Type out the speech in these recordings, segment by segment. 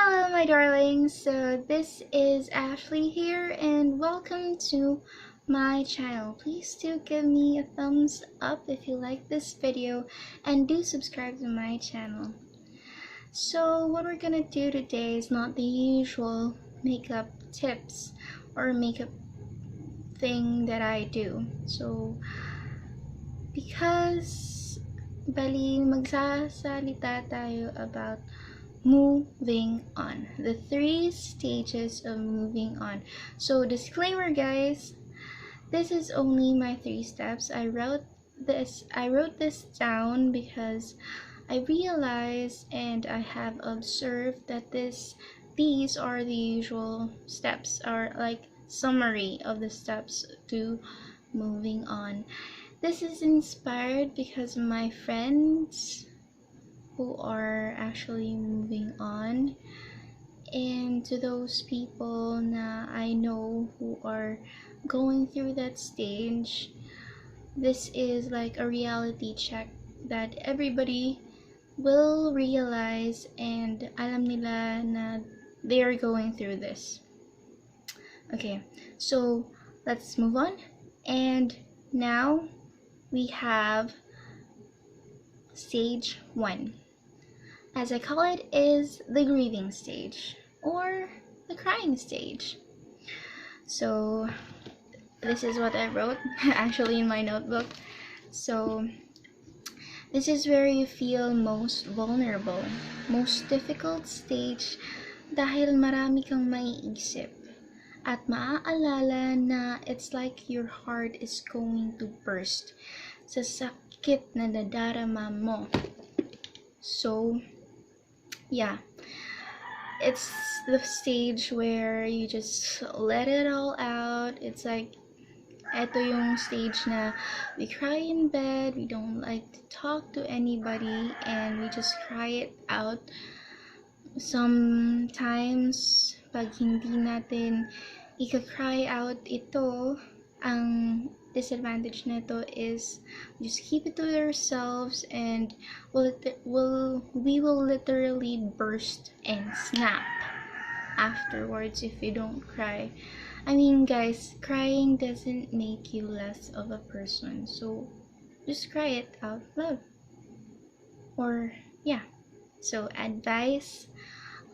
Hello, my darlings. So this is Ashley here, and welcome to my channel. Please do give me a thumbs up if you like this video, and do subscribe to my channel. So what we're gonna do today is not the usual makeup tips or makeup thing that I do. So because magsasalita tayo about moving on, the 3 stages of moving on. So disclaimer, guys, this is only my 3 steps. I wrote this down because I realized and I have observed that these are the usual steps, or like summary of the steps to moving on. This is inspired because my friends who are actually moving on, and to those people na I know who are going through that stage, this is like a reality check that everybody will realize, and alam nila na they are going through this. Okay, so let's move on. And now we have stage 1. As I call it, is the grieving stage or the crying stage. So this is what I wrote actually in my notebook. So this is where you feel most vulnerable, most difficult stage, dahil marami kang maiisip at maaalala na it's like your heart is going to burst sa sakit na nadarama mo. So yeah, it's the stage where you just let it all out. It's like, eto yung stage na we cry in bed, we don't like to talk to anybody, and we just cry it out. Sometimes, pag hindi natin ika-cry out ito, ang disadvantage nito is just keep it to yourselves, and we will literally burst and snap afterwards if you don't cry. I mean, guys, crying doesn't make you less of a person, so just cry it out loud. Or yeah, so advice,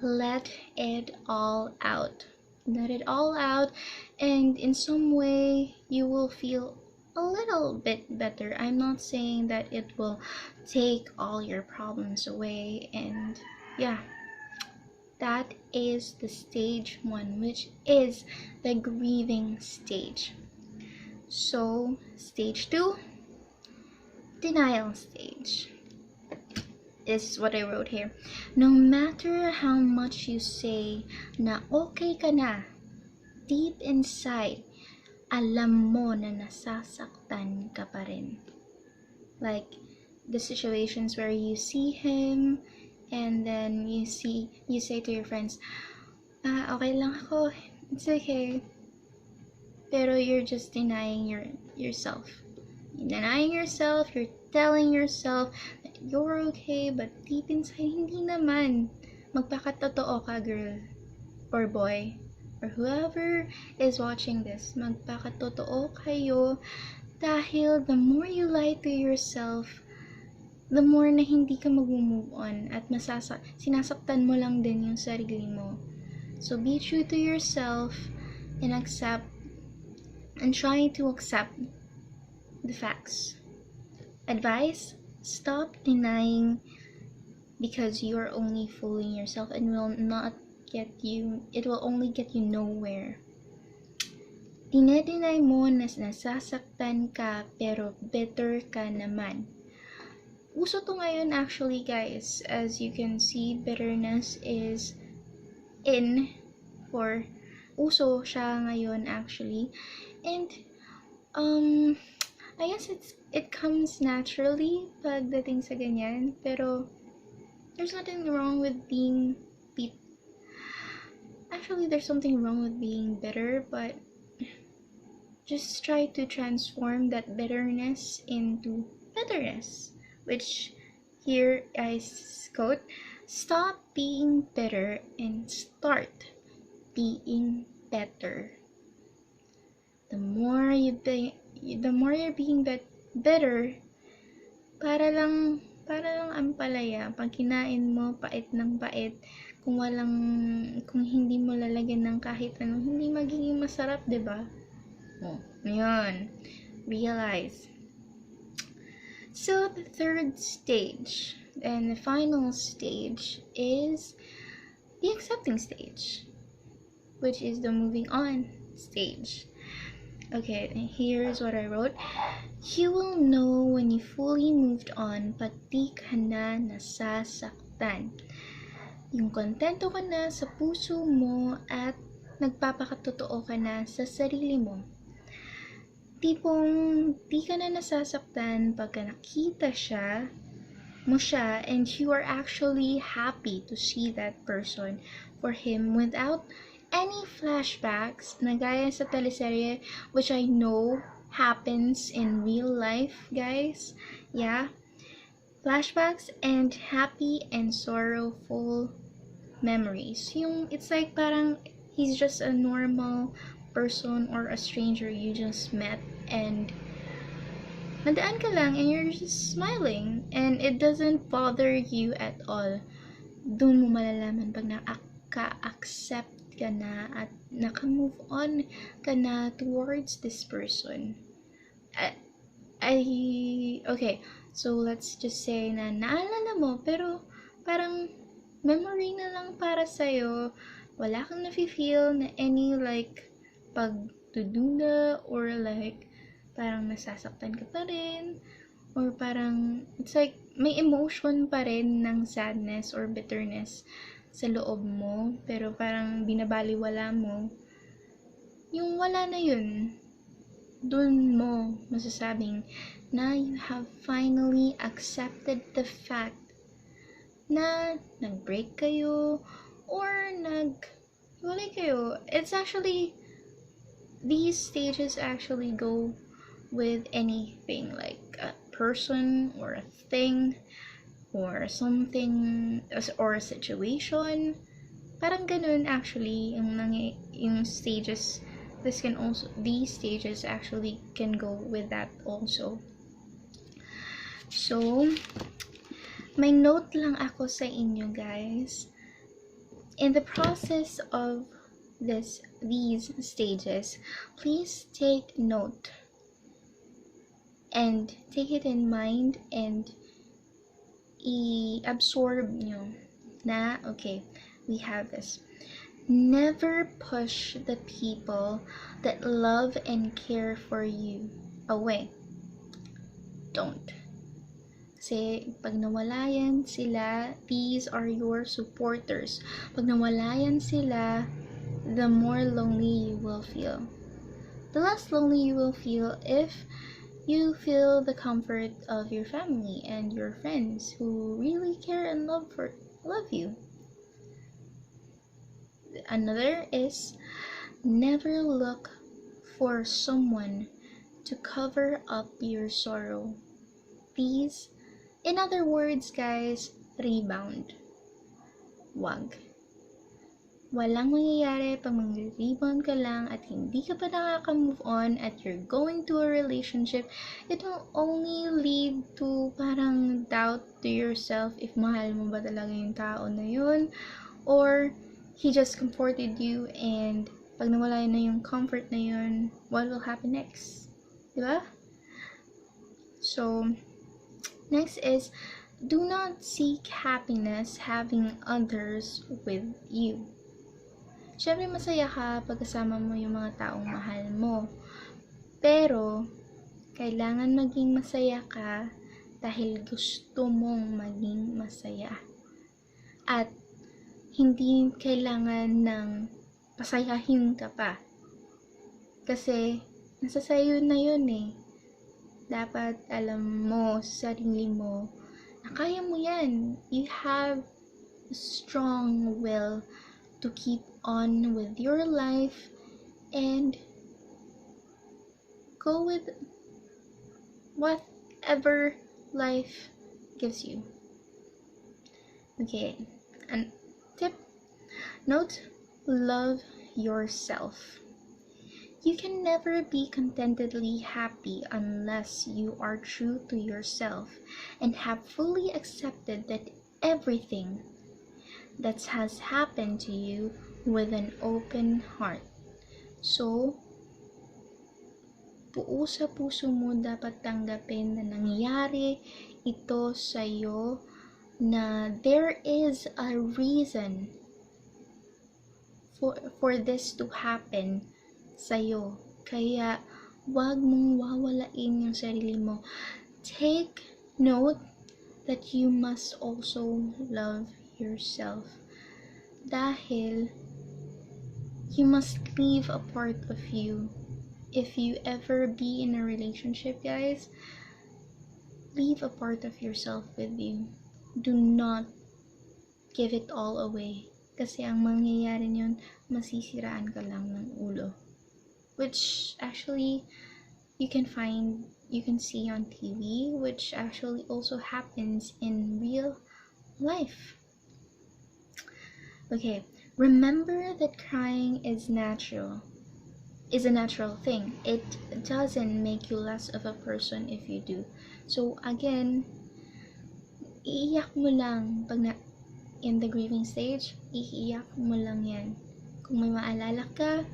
let it all out. Let it all out, and in some way you will feel a little bit better. I'm not saying that it will take all your problems away, and yeah, that is the stage 1, which is the grieving stage. So stage 2, denial stage. This is what I wrote here. No matter how much you say na okay ka na, deep inside, alam mo na nasasaktan ka pa rin. Like the situations where you see him, and then you say to your friends, okay lang ako, it's okay. Pero you're just denying yourself. You're denying yourself, you're telling yourself that you're okay, but deep inside, hindi naman. Magpakatotoo ka, girl or boy, or whoever is watching this. Magpakatotoo kayo, dahil the more you lie to yourself, the more na hindi ka mag-move on, at sinasaktan mo lang din yung sarili mo. So be true to yourself and try to accept the facts. Advice, stop denying, because you are only fooling yourself and it will only get you nowhere. Dinedeny mo na nasasaktan ka, pero bitter ka naman. Uso to ngayon actually, guys. As you can see, bitterness is uso siya ngayon actually. And I guess it comes naturally pagdating sa ganyan, pero there's nothing wrong with being actually there's something wrong with being bitter, but just try to transform that bitterness into betterness, which here I quote, Stop being bitter and start being better. The more you're being bitter, para lang ampalaya. Pag kinain mo, pait ng pait. Kung hindi mo lalagyan ng kahit ano, hindi magiging masarap, 'di ba? Oh, yun. Realize. So, the third stage and the final stage is the accepting stage, which is the moving on stage. Okay, here's what I wrote. You will know when you fully moved on pag di ka na nasasaktan. Yung kontento ka na sa puso mo at nagpapakatotoo ka na sa sarili mo. Tipong di ka na nasasaktan pagka nakita mo siya and you are actually happy to see that person for him without any flashbacks na gaya sa teleserye, which I know happens in real life, guys. Yeah, flashbacks and happy and sorrowful memories. It's like parang he's just a normal person or a stranger you just met and nadaan ka lang and you're just smiling and it doesn't bother you at all. Doon mo malalaman pag naka-accept ka na at naka-move on ka na towards this person. Okay, so let's just say na naalala mo pero parang memory na lang para sa'yo. Wala kang nafe-feel na any like pagdududa or like parang nasasaktan ka pa rin or parang it's like may emotion pa rin ng sadness or bitterness sa loob mo pero parang binabaliwala mo. Yung wala na yun, dun mo masasabing na you have finally accepted the fact na nag-break kayo or nag-hiwalay kayo. It's actually, these stages actually go with anything like a person or a thing or something or a situation. Parang ganun actually yung stages. These stages actually can go with that also. So, may note lang ako sa inyo, guys. In the process of these stages, please take note and take it in mind and i-absorb nyo na, okay, we have this. Never push the people that love and care for you away. Don't. Kasi pag nawalayan sila, these are your supporters. Pag nawalayan sila, the more lonely you will feel. The less lonely you will feel if you feel the comfort of your family and your friends who really care and love you. Another is never look for someone to cover up your sorrow. Please, in other words, guys, rebound. Wag. Walang mangyayari pag mag-rebound ka lang at hindi ka pa nakaka-move on at you're going to a relationship. It will only lead to parang doubt to yourself if mahal mo ba talaga yung tao na yun or he just comforted you and pag nawala na yung comfort na yun, what will happen next? Diba? So, next is, do not seek happiness having others with you. Siyempre, masaya ka pag kasama mo yung mga taong mahal mo. Pero, kailangan maging masaya ka dahil gusto mong maging masaya. At, hindi kailangan ng pasayahin ka pa. Kasi, nasa sayo na yun eh. Dapat alam mo sa sarili mo na kaya mo yan. You have a strong will to keep on with your life and go with whatever life gives you. Okay, And tip note, love yourself. You can never be contentedly happy unless you are true to yourself and have fully accepted that everything that has happened to you with an open heart. So, buo sa puso mo dapat tanggapin na nangyari ito sa'yo, na there is a reason for this to happen sa'yo. Kaya, wag mong wawalain yung sarili mo. Take note that you must also love yourself. Dahil, you must leave a part of you. If you ever be in a relationship, guys, leave a part of yourself with you. Do not give it all away. Kasi ang mangyayari yun, masisiraan ka lang ng ulo. Which actually, you can see on TV, which actually also happens in real life. Okay, remember that crying is a natural thing. It doesn't make you less of a person if you do. So again, iiyak mo lang pag in the grieving stage, iiyak mo lang yan. Kung may maalala ka,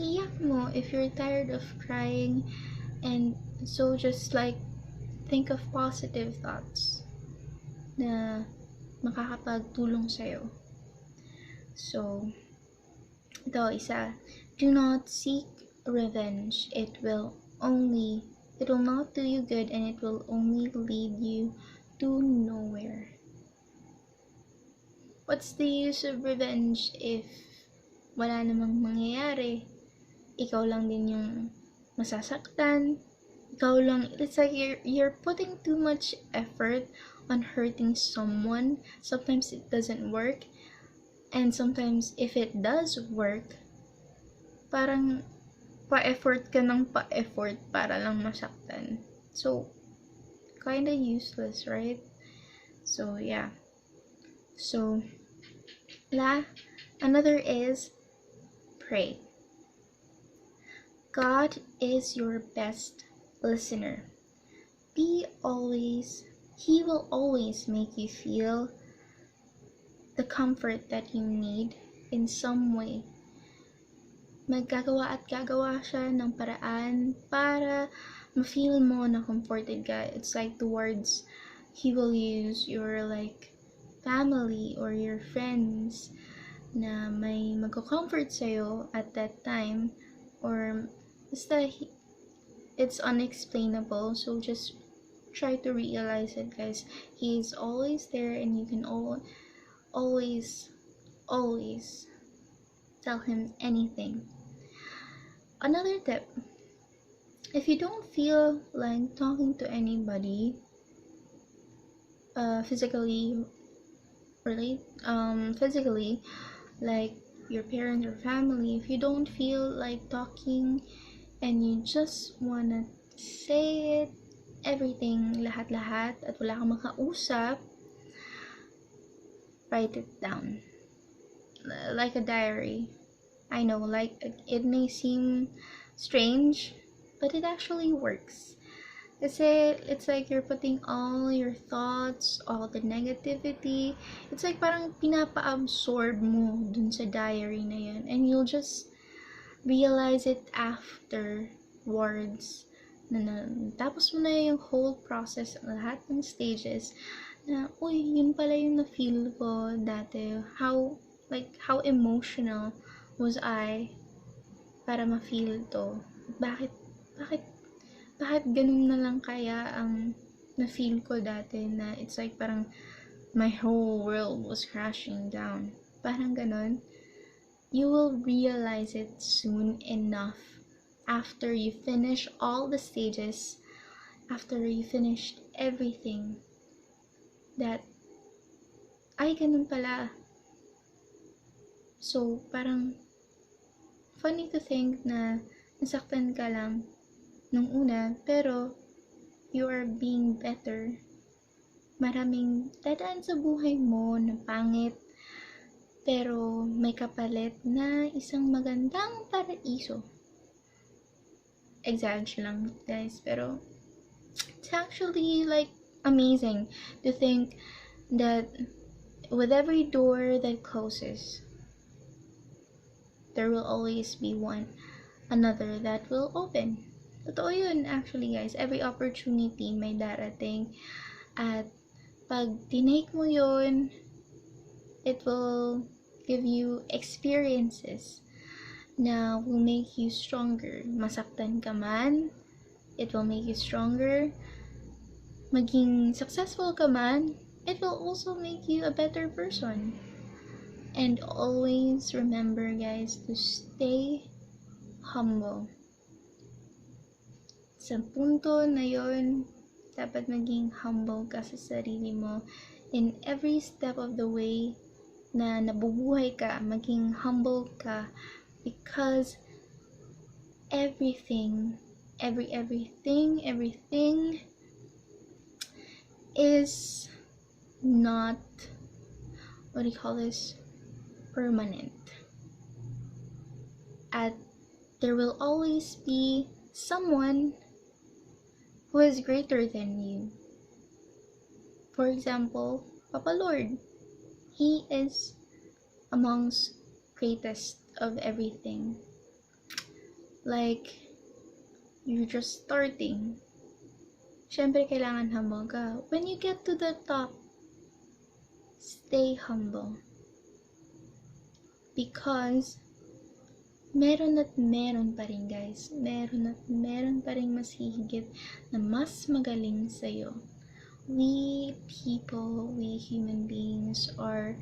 iiyak mo if you're tired of crying. And so just like think of positive thoughts na makakapagtulong sa'yo. So, ito isa, do not seek revenge. It will not do you good, and it will only lead you to nowhere. What's the use of revenge if wala namang mangyayari? Ikaw lang din yung masasaktan. Ikaw lang, it's like you're putting too much effort on hurting someone. Sometimes it doesn't work, and sometimes if it does work, parang pa-effort ka ng pa-effort para lang masaktan. So, kinda useless, right? So, yeah. So, another is pray. God is your best listener. He will always make you feel the comfort that you need in some way. Maggagawa at gagawa siya ng paraan para ma-feel mo na comforted ka. It's like the words He will use your like family or your friends na may magko-comfort sa'yo at that time, or basta it's unexplainable. So just try to realize it, guys. He is always there, and you can always tell him anything. Another tip, if you don't feel like talking to anybody physically, like your parents or family, if you don't feel like talking and you just wanna say it, everything, lahat-lahat, at wala kang makausap, write it down. Like a diary. I know, like, it may seem strange, but it actually works. Kasi it's like you're putting all your thoughts, all the negativity, it's like parang pinapa-absorb mo dun sa diary na yun, and you'll just realize it afterwards na tapos mo na yung whole process, lahat ng stages, na uy, yun pala yung na-feel ko dati, how emotional was I para ma-feel to, bakit ganun na lang kaya ang na-feel ko dati, na it's like parang my whole world was crashing down, parang ganun. You will realize it soon enough after you finish all the stages, after you finished everything, that ay ganun pala. So parang funny to think na nasaktan ka lang nung una, pero you are being better. Maraming dadaan sa buhay mo na pangit, pero may kapalit na isang magandang paraiso. Exaggerate lang, guys, pero it's actually like amazing to think that with every door that closes, there will always be another that will open. Totoo yun, actually, guys. Every opportunity may darating, at pag tinake mo yun, it will give you experiences na will make you stronger. Masaktan ka man, it will make you stronger. Maging successful ka man, it will also make you a better person. And always remember, guys, to stay humble. Sa punto na yon, dapat maging humble ka sa sarili mo. In every step of the way na nabubuhay ka, maging humble ka, because everything is not, what do you call this, permanent. At there will always be someone who is greater than you. For example, Papa Lord. He is amongst greatest of everything. Like, you're just starting. Syempre, kailangan humble ka. When you get to the top, stay humble. Because meron at meron pa rin, guys. Meron pa rin mas hihigit na mas magaling sa'yo. We people, we human beings are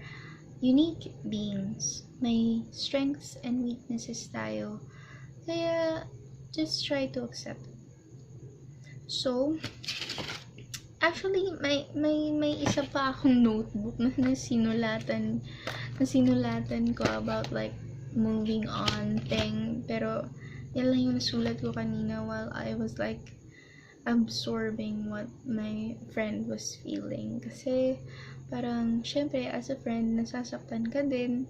unique beings. May strengths and weaknesses tayo. Kaya, just try to accept it. So, actually, may isa pa akong notebook na sinulatan ko about like moving on thing. Pero, yan lang yung nasulat ko kanina while I was like absorbing what my friend was feeling. Kasi, parang, syempre, as a friend, nasasaktan ka din.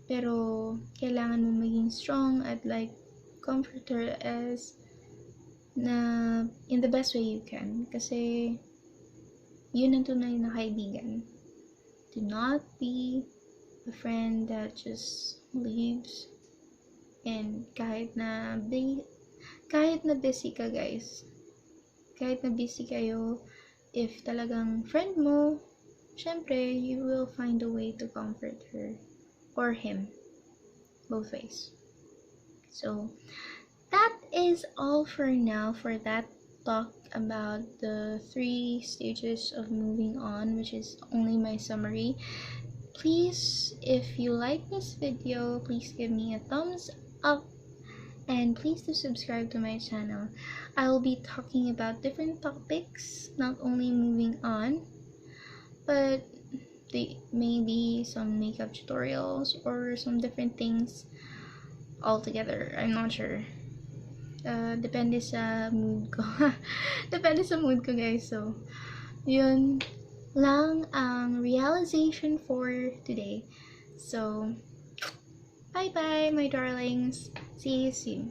Pero, kailangan mo maging strong at like, comfort her as na in the best way you can. Kasi, yun ang tunay na kaibigan. Do not be a friend that just leaves. And kahit na busy ka, guys, kahit na busy kayo, if talagang friend mo, syempre, you will find a way to comfort her or him, both ways. So, that is all for now for that talk about the 3 stages of moving on, which is only my summary. Please, if you like this video, please give me a thumbs up. And please do subscribe to my channel. I will be talking about different topics, not only moving on, but maybe some makeup tutorials or some different things altogether. I'm not sure. Depende sa mood ko. Depende sa mood ko, guys. So, yun lang ang realization for today. So, bye-bye, my darlings. See you soon.